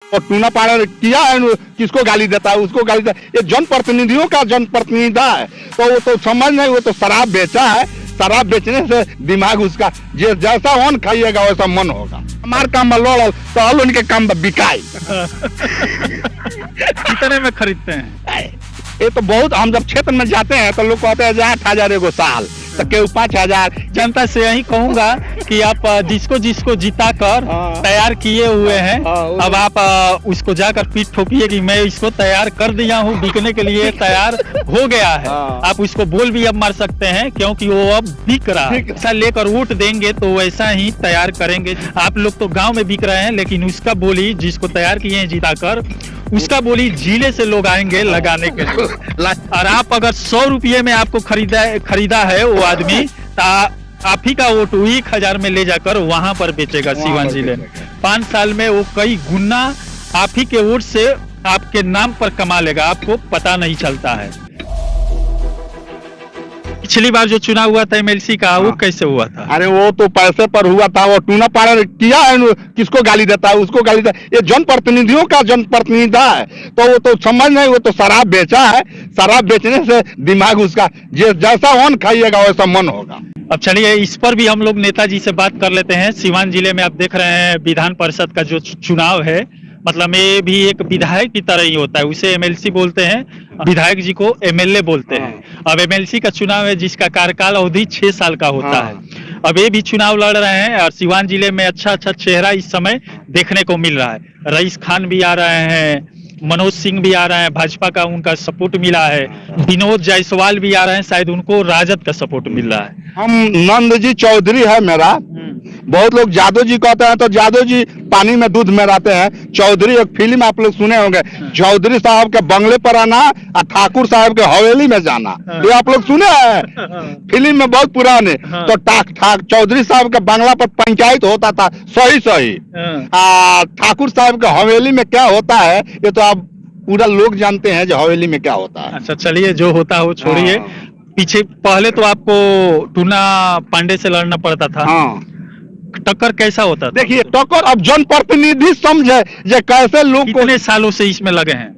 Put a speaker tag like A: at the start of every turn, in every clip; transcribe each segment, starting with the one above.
A: और टूना पाड़ा किया है, किसको गाली देता है, उसको गाली देता है। ये जनप्रतिनिधियों का जनप्रतिनिधि है, तो वो तो समझ नहीं, वो तो शराब बेचा है, शराब बेचने से दिमाग उसका जैसा अन्न खाइएगा वैसा मन होगा। हमारे काम में लड़ तो हल उनके काम में बिकाई।
B: कितने में खरीदते हैं?
A: ये तो बहुत, हम जब क्षेत्र में जाते हैं तो लोग कहते हैं 8,000 एगो साल, तो केहू 5,000।
B: जनता से यही कहूंगा कि आप जिसको जिसको जिता कर तैयार किए हुए हैं, अब आप उसको जाकर पीठ ठोकिए कि मैं इसको तैयार कर दिया हूँ, बिकने के लिए तैयार हो गया है। आप उसको बोल भी अब मार सकते हैं, क्योंकि वो अब बिक रहा है। ऐसा लेकर वोट देंगे तो वैसा ही तैयार करेंगे। आप लोग तो गाँव में बिक रहे हैं, लेकिन उसका बोली जिसको तैयार किए हैं जिता कर, उसका बोली जिले से लोग आएंगे लगाने के लिए। और आप अगर 100 रुपये में आपको खरीदा है वो आदमी, तो आप ही का वोट 1,000 में ले जाकर वहां पर बेचेगा सीवान जिले में। 5 साल में वो कई गुना आप ही के वोट से आपके नाम पर कमा लेगा, आपको पता नहीं चलता है। पिछली बार जो चुनाव हुआ था एमएलसी का, वो कैसे हुआ था?
A: अरे वो तो पैसे पर हुआ था, वो टूना पाड़ा किया है, किसको गाली देता है, उसको गाली देता है। ये जनप्रतिनिधियों का जनप्रतिनिधि है, तो वो तो समझ नहीं, वो तो शराब बेचा है, शराब बेचने से दिमाग उसका जैसा अन्न खाइएगा वैसा मन होगा।
B: अब चलिए इस पर भी हम लोग नेताजी से बात कर लेते हैं। सीवान जिले में आप देख रहे हैं विधान परिषद का जो चुनाव है, मतलब ये भी एक विधायक की तरह ही होता है। उसे एमएलसी बोलते हैं, विधायक जी को एमएलए बोलते हैं। अब एमएलसी का चुनाव है जिसका कार्यकाल अवधि 6 साल का होता है। अब ये भी चुनाव लड़ रहे हैं और सीवान जिले में अच्छा चेहरा इस समय देखने को मिल रहा है। रईस खान भी आ रहे हैं, मनोज सिंह भी आ रहे हैं, भाजपा का उनका सपोर्ट मिला है। विनोद जायसवाल भी आ रहे हैं, शायद उनको राजद का सपोर्ट मिल रहा है।
A: हम नंद जी चौधरी है मेरा, बहुत लोग जादव जी कहते हैं, तो जादव जी पानी में दूध में रहते हैं। चौधरी एक फिल्म आप लोग सुने होंगे, चौधरी साहब के बंगले पर आना और ठाकुर साहब के हवेली में जाना, ये आप लोग सुने हैं फिल्म में, बहुत पुराने। तो चौधरी साहब के बंगला पर पंचायत होता था, सही ठाकुर साहब के हवेली में क्या होता है ये तो आप पूरा लोग जानते हैं, जो हवेली में क्या होता है।
B: अच्छा चलिए, जो होता है वो छोड़िए। पीछे पहले तो आपको टूना पांडे से लड़ना पड़ता था। टक्कर कैसा होता था?
A: देखिए टक्कर अब जनप्रतिनिधि समझे जे कैसे लोग को।
B: कितने सालों से इसमें लगे हैं?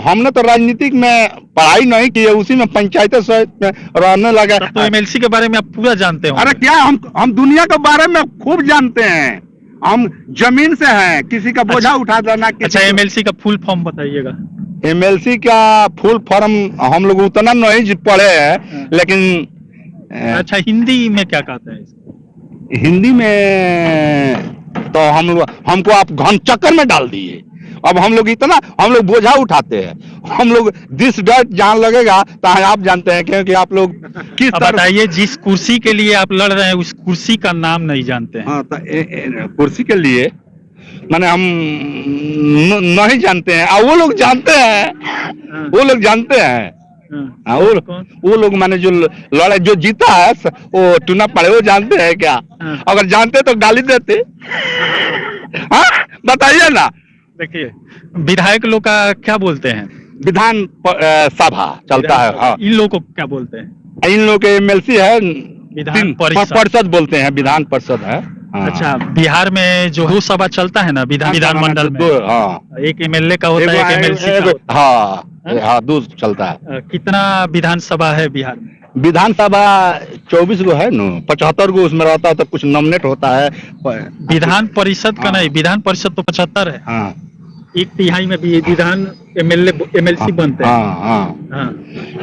A: हमने तो राजनीतिक में पढ़ाई नहीं की है, उसी में पंचायत में रहने लगे।
B: तो एमएलसी के बारे में आप पूरा जानते हो?
A: अरे क्या हम दुनिया के बारे में खूब जानते हैं, हम जमीन से हैं, किसी का बोझा उठा देना।
B: अच्छा एमएलसी का फुल फॉर्म बताइएगा।
A: एमएलसी का फुल फॉर्म हम लोग उतना नहीं पढ़े हैं, लेकिन
B: अच्छा हिंदी में क्या कहते हैं?
A: हिंदी में तो हमको आप घन चक्कर में डाल दिए। अब हम लोग बोझा उठाते हैं, हम लोग दिस डेट जान लगेगा तो आप जानते हैं, क्योंकि आप लोग किस तरह।
B: बताइए जिस कुर्सी के लिए आप लड़ रहे हैं उस कुर्सी का नाम नहीं जानते हैं?
A: हाँ तो कुर्सी के लिए माने हम नहीं जानते हैं, और वो लोग जानते हैं, वो लोग जानते हैं। वो लोग माने जो लड़ाई जो जीता है वो टूना पड़े, वो जानते हैं क्या? अगर जानते तो गाली देते। हाँ बताइए ना।
B: देखिए विधायक लोग का क्या बोलते हैं?
A: विधान सभा चलता है। हाँ।
B: इन लोग को क्या बोलते हैं?
A: इन लोग के एमएलसी है,
B: विधान
A: परिषद बोलते हैं, विधान परिषद है। हाँ।
B: अच्छा बिहार में जो 2 सभा चलता है ना विधान मंडल में, एक एमएलए का होता है, एक एमएलसी का।
A: हाँ 2 चलता है।
B: कितना विधानसभा है बिहार में?
A: विधानसभा 24 गो है न, 75 गो उसमें रहता है, तो कुछ नॉमिनेट होता है।
B: विधान परिषद का नहीं, विधान परिषद तो 75 है।
A: हाँ
B: 1/3 में भी विधान एमएलसी बनते हैं।
A: हाँ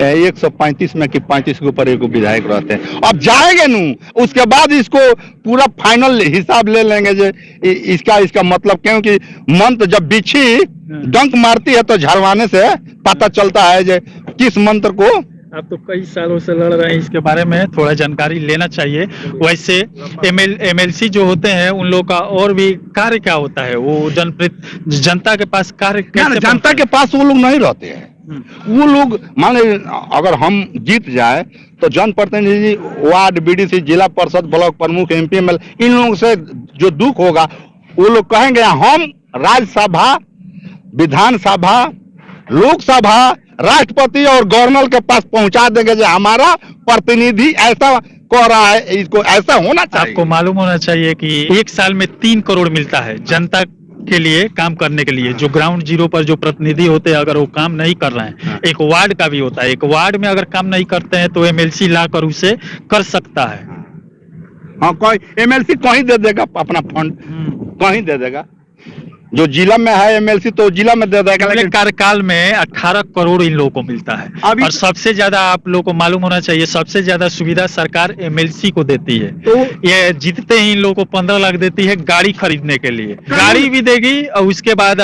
A: 135 में कि 35 के ऊपर एक विधायक रहते हैं। अब जाएंगे नू, उसके बाद इसको पूरा फाइनल हिसाब ले लेंगे जो इसका मतलब, क्योंकि मंत्र जब बिच्छी डंक मारती है तो झरवाने से पता चलता है जो किस मंत्र को।
B: आप तो कई सालों से लड़ रहे हैं, इसके बारे में थोड़ा जानकारी लेना चाहिए। वैसे एमएलसी जो होते हैं उन लोगों का और भी कार्य क्या होता है? वो जनता के पास कार्य कैसे?
A: जनता के पास वो लोग नहीं रहते हैं। वो लोग मान लीजिए अगर हम जीत जाए तो जनप्रतिनिधि, वार्ड बीडीसी, जिला परिषद, ब्लॉक प्रमुख, एमपी एमएलए, इन लोगों से जो दुख होगा वो लोग कहेंगे हम राज्यसभा, विधानसभा, लोकसभा, राष्ट्रपति और गवर्नर के पास पहुंचा देंगे जो हमारा प्रतिनिधि ऐसा कह रहा है, इसको ऐसा होना चाहिए।
B: आपको मालूम होना चाहिए कि 1 साल में 3 करोड़ मिलता है जनता के लिए काम करने के लिए, जो ग्राउंड जीरो पर जो प्रतिनिधि होते हैं अगर वो काम नहीं कर रहे हैं, एक वार्ड का भी होता है, एक वार्ड में अगर काम नहीं करते हैं तो एमएलसी लाकर उसे कर सकता है।
A: हाँ, कोई एमएलसी कहीं दे देगा अपना फंड, कहीं दे देगा। जो जिला में है एमएलसी तो जिला में दे देगा,
B: लेकिन
A: लेकिन
B: कार्यकाल में 18 करोड़ इन लोगों को मिलता है।
A: अभी
B: और सबसे ज्यादा आप लोगों को मालूम होना चाहिए, सबसे ज्यादा सुविधा सरकार एमएलसी को देती है।
A: तो
B: ये जीतते ही इन लोगों को 15 लाख देती है गाड़ी खरीदने के लिए, गाड़ी भी देगी और उसके बाद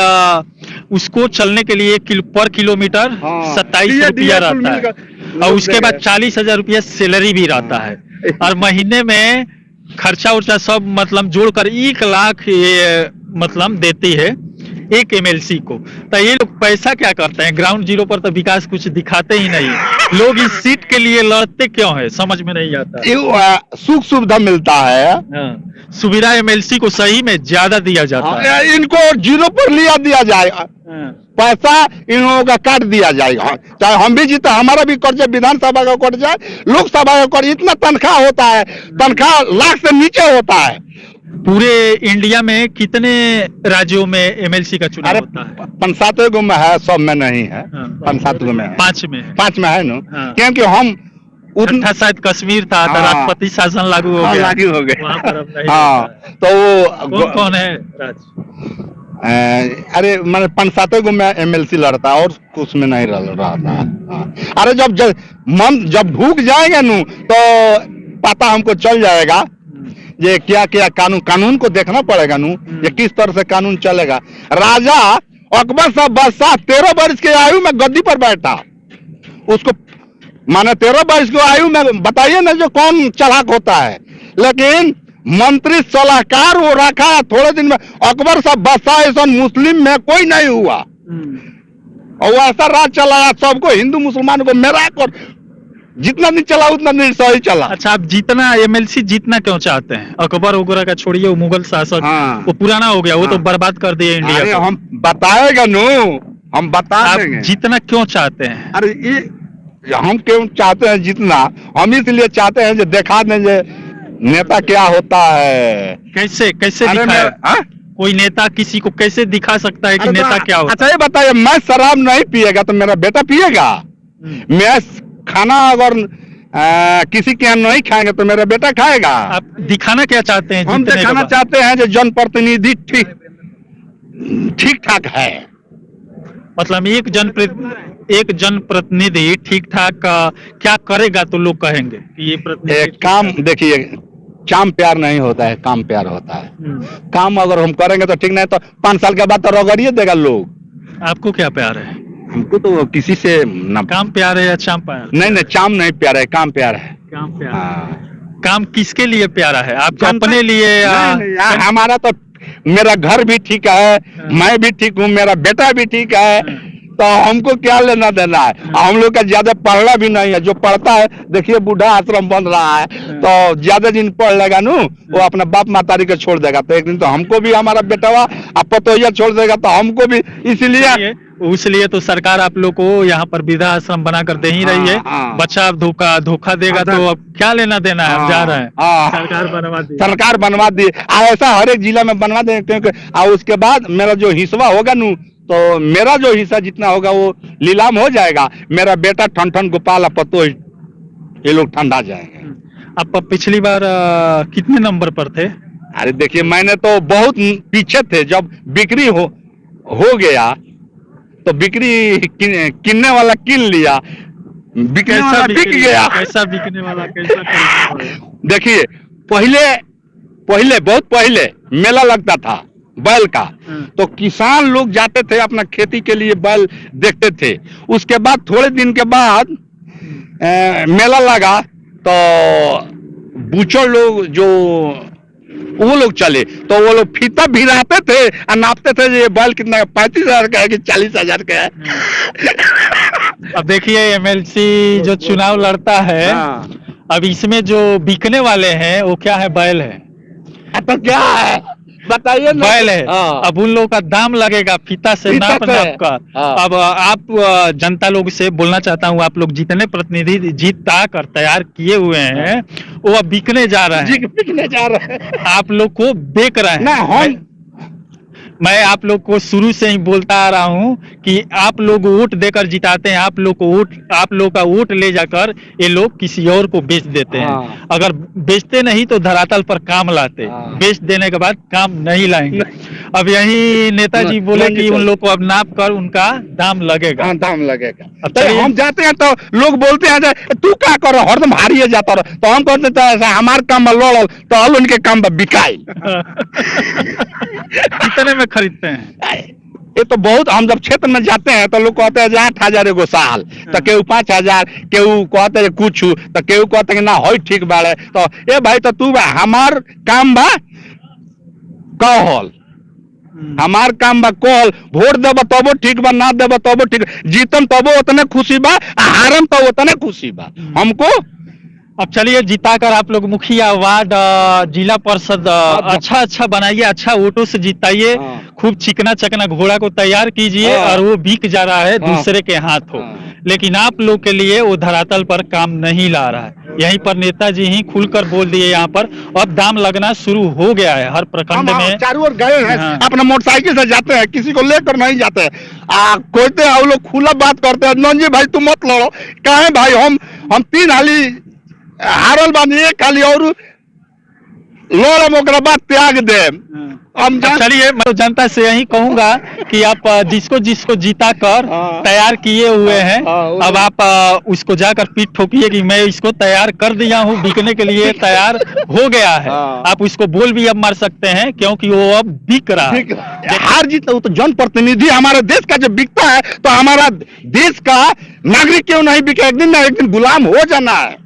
B: उसको चलने के लिए पर किलोमीटर
A: हाँ,
B: 27 रुपया रहता है और उसके बाद 40,000 रुपया सैलरी भी रहता है और महीने में खर्चा उर्चा सब मतलब जोड़कर 1 लाख ये मतलब देती है एक एमएलसी को। तो ये लोग पैसा क्या करते हैं? ग्राउंड जीरो पर तो विकास कुछ दिखाते ही नहीं, लोग इस सीट के लिए लड़ते क्यों है समझ में नहीं आता।
A: सुख सुविधा मिलता है।
B: सुविधा एमएलसी को सही में ज्यादा दिया जाता है।
A: इनको जीरो पर दिया जाएगा, पैसा इन लोगों का काट दिया जाएगा, चाहे हम भी जीते, हमारा भी कर जाए, विधानसभा का कर जाए, लोकसभा का कर, इतना तनख्वाह होता है, तनख्वाह लाख से नीचे होता है।
B: पूरे इंडिया में कितने राज्यों में एमएलसी का चुनाव होता है?
A: 5-7 गो में है, सब में नहीं है। 5-7 गो में है,
B: 5 में
A: 5 में है ना।
B: हाँ।
A: क्योंकि हम
B: उतना शायद कश्मीर था तो राष्ट्रपति शासन लागू हो गया,
A: लागू हो गया।
B: वहाँ पर अब नहीं
A: हाँ,
B: होता है।
A: तो वो
B: कौन है राज?
A: अरे मैंने 5-7 गो में एमएलसी लड़ता और उसमें नहीं रहा था। हाँ। अरे जब ढूक जाएंगे नू तो पता हमको चल जाएगा ये क्या क्या कानून को देखना पड़ेगा नू, ये किस तरह से कानून चलेगा। राजा अकबर साहब बादशाह 13 वर्ष की आयु में गद्दी पर बैठा, उसको माने 13 वर्ष की आयु में बताइए ना जो कौन चालाक होता है, लेकिन मंत्री सलाहकार वो रखा थोड़े दिन में। अकबर साहब बादशाह ऐसा मुस्लिम में कोई नहीं हुआ और वो ऐसा राज चलाया, सबको हिंदू मुसलमान को मेरा कर, जितना दिन चला उतना दिन सही चला।
B: अच्छा, आप जितना एमएलसी जीतना क्यों चाहते हैं? अकबर वगैरह का छोड़िए, वो मुगल शासक वो पुराना हो गया, वो तो बर्बाद कर दिया इंडिया को।
A: हम बताएगा नो, हम बता देंगे।
B: आप जितना क्यों चाहते हैं?
A: अरे ये हम क्यों चाहते हैं जितना, हम इसलिए चाहते हैं जो दिखा दें जो नेता क्या होता है।
B: कैसे दिखाए? कोई नेता किसी को कैसे दिखा सकता है कि नेता क्या होता है?
A: अच्छा ये बताइए, मैं शराब नहीं पिएगा तो मेरा बेटा पिएगा, मैं खाना अगर किसी के यहाँ नहीं खाएंगे तो मेरा बेटा खाएगा।
B: आप दिखाना क्या चाहते हैं?
A: हम दिखाना चाहते हैं जो जनप्रतिनिधि ठीक ठाक है।
B: मतलब एक जनप्रतिनिधि ठीक ठाक क्या करेगा तो लोग कहेंगे कि ये प्रतिनिधि
A: काम। देखिए, काम प्यार नहीं होता है, काम प्यार होता है। काम अगर हम करेंगे तो ठीक, नहीं तो 5 साल के बाद तो रगड़िए देगा लोग।
B: आपको क्या प्यार है?
A: हमको तो किसी से ना
B: काम प्यार है या चाम प्यार?
A: नहीं, चाम नहीं प्यार है, काम प्यार है।
B: काम प्यार। काम किसके लिए प्यारा है? आपको अपने लिए?
A: हमारा तो मेरा घर भी ठीक है, मैं भी ठीक हूँ, मेरा बेटा भी ठीक है, तो हमको क्या लेना देना है। हम लोग का ज्यादा पढ़ना भी नहीं है, जो पढ़ता है देखिए बूढ़ा आश्रम बन रहा है, तो ज्यादा दिन पढ़ लेगा नू, वो अपना बाप मातारी को छोड़ देगा, तो एक दिन तो हमको भी हमारा बेटा पतोहिया छोड़ देगा, तो हमको भी।
B: इसलिए तो सरकार आप लोग को यहाँ पर वृद्धा आश्रम बनाकर दे ही रही है। बच्चा अब धोखा देगा तो अब क्या लेना देना है, हम जा रहे हैं। सरकार बनवा दी, ऐसा हर एक जिला में बनवा दे, क्योंकि उसके बाद मेरा जो हिस्सा होगा नू, तो मेरा जो हिस्सा जितना होगा वो नीलाम हो जाएगा, मेरा बेटा ठन गोपाल पतो ये लोग ठंडा जाएंगे। आप पिछली बार कितने नंबर पर थे?
A: अरे देखिए, मैंने तो बहुत पीछे थे, जब बिक्री हो गया तो बिक्री किनने वाला किन लिया, बिकने वाला बिक गया।
B: कैसा बिकने वाला कैसा?
A: देखिए, पहले बहुत पहले मेला लगता था बैल का, तो किसान लोग जाते थे अपना खेती के लिए, बैल देखते थे। उसके बाद थोड़े दिन के बाद मेला लगा तो बूचर लोग जो वो लोग चले, तो वो लोग फीता भिराते थे और नापते थे ये बैल कितना, 35,000 का है कि 40,000 का है।
B: अब देखिए, एमएलसी जो चुनाव लड़ता है, अब इसमें जो बिकने वाले हैं वो क्या है? बैल है।
A: तो क्या है बताइए ना।
B: बैल है। अब उन लोगों का दाम लगेगा फीता से नाप कर। अब आप जनता लोग से बोलना चाहता हूँ, आप लोग जितने प्रतिनिधि जीता कर तैयार किए हुए हैं वो अब बिकने जा रहे हैं,
A: बिकने जा रहे हैं,
B: आप लोग को बेच रहे हैं। मैं आप लोग को शुरू से ही बोलता आ रहा हूँ कि आप लोग वोट देकर जिताते हैं, आप लोग का वोट ले जाकर ये लोग किसी और को बेच देते हैं।
A: हाँ।
B: अगर बेचते नहीं तो धरातल पर काम लाते,
A: हाँ।
B: बेच देने के बाद काम नहीं लाएंगे। अब यही नेताजी बोले कि उन लोग को अब नाप कर उनका दाम लगेगा।
A: हाँ, दाम लगेगा।
B: अब
A: तो
B: चलिए।
A: हम जाते हैं तो लोग बोलते हैं जे, तू क्या करो हरदम हारिए जाता रहो, तो हम कहते तो ऐसा हमार काम में लड़ल तो अल उनके काम में बिकाई।
B: कितने में खरीदते हैं?
A: ये तो बहुत, हम जब क्षेत्र में जाते हैं तो लोग कहते हैं 8,000 एगो साल, तो केहू 5,000, केहू कहते हैं कुछ, तो केहू कहते हैं ना हो ठीक बाड़े। तो ए भाई तो तू हमार काम बा कहल, हमार काम बा कहल, वोट देब तबो ठीक बा, ना देब तबो ठीक, जीतम तबो उतने खुशी बा, हारम तो उतने खुशी बा हमको।
B: अब चलिए, जिताकर आप लोग मुखिया, वार्ड, जिला परिषद अच्छा बनाइए, अच्छा वोटों से जिताइए।
A: हाँ।
B: खूब चिकना चकना घोड़ा को तैयार कीजिए
A: हाँ।
B: और वो बिक जा रहा है
A: हाँ।
B: दूसरे के हाथों।
A: हाँ।
B: लेकिन आप लोग के लिए वो धरातल पर काम नहीं ला रहा है। यहीं पर नेताजी ही खुलकर बोल दिए, यहाँ पर अब दाम लगना शुरू हो गया है हर प्रखंड में।
A: चारों ओर गए हैं,
B: हाँ।
A: अपना मोटरसाइकिल से जाते हैं, किसी को लेकर नहीं जाते हैं। कहते हैं लोग खुला बात करते हैं, नंजी भाई तुम मत लड़ो, कहे भाई हम 3 हाली हारल बानी, 1 हाली और लड़म, ओकरा बाद त्याग देम। हम
B: चलिए, मैं तो जनता से यही कहूंगा कि आप जिसको जिता कर
A: हाँ।
B: तैयार किए हुए हैं,
A: हाँ,
B: अब आप उसको जाकर पीठ ठोकिए कि मैं इसको तैयार कर दिया हूँ, बिकने के लिए तैयार हो गया है।
A: हाँ।
B: आप उसको बोल भी अब मार सकते हैं, क्योंकि वो अब बिक रहा है।
A: हार जीत तो जनप्रतिनिधि हमारे देश का जब बिकता है तो हमारा देश का नागरिक क्यों नहीं बिके, एक दिन ना एक दिन गुलाम हो जाना है।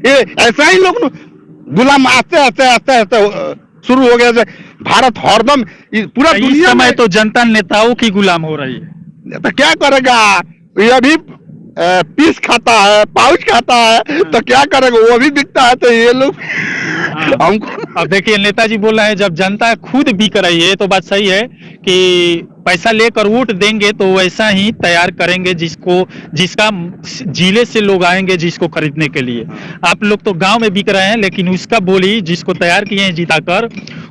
A: ये ऐसा ही लोग गुलाम आते शुरू हो गया। भारत हरदम पूरा
B: इस
A: दुनिया
B: समय
A: में
B: तो जनता नेताओं की गुलाम हो रही है।
A: तो क्या करेगा, ये भी पीस खाता है, पाउच खाता है, तो क्या करेगा, वो भी बिकता है। तो ये लोग हमको,
B: अब देखिए, नेताजी बोल रहे हैं जब जनता खुद बिक रही है तो बात सही है कि पैसा लेकर वोट देंगे तो वैसा ही तैयार करेंगे जिसका जिले से लोग आएंगे जिसको खरीदने के लिए। आप लोग तो गांव में बिक रहे हैं, लेकिन उसका बोली जिसको तैयार किए हैं जिताकर,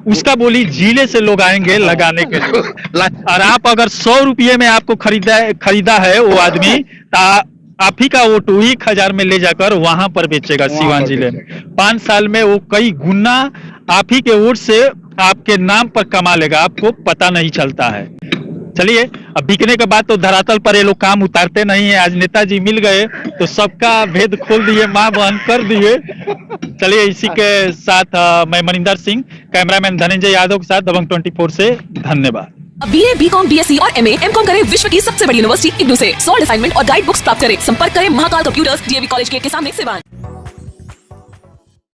B: उसका बोली जिले से लोग आएंगे लगाने के लिए। और आप अगर 100 रुपये में आपको खरीदा है वो आदमी, आप ही का वोट 1,000 में ले जाकर वहां पर बेचेगा सीवान जिले में। 5 साल में वो कई गुना आप ही के वोट से आपके नाम पर कमा लेगा, आपको पता नहीं चलता है। चलिए, अब बिकने के बाद तो धरातल पर ये लोग काम उतारते नहीं है। आज नेताजी मिल गए तो सबका भेद खोल दिए, मां बहन कर दिए। चलिए, इसी के साथ मैं मनिंदर सिंह, कैमरामैन धनंजय यादव के साथ दबंग 24 से धन्यवाद।
C: BA, BCom, BSc और MA, MCom करें विश्व की सबसे बड़ी यूनिवर्सिटी इग्नू से। 100 असाइनमेंट और गाइड बुक्स प्राप्त करें। संपर्क करें महाकाल कंप्यूटर्स, DAV कॉलेज के सामने सिवान।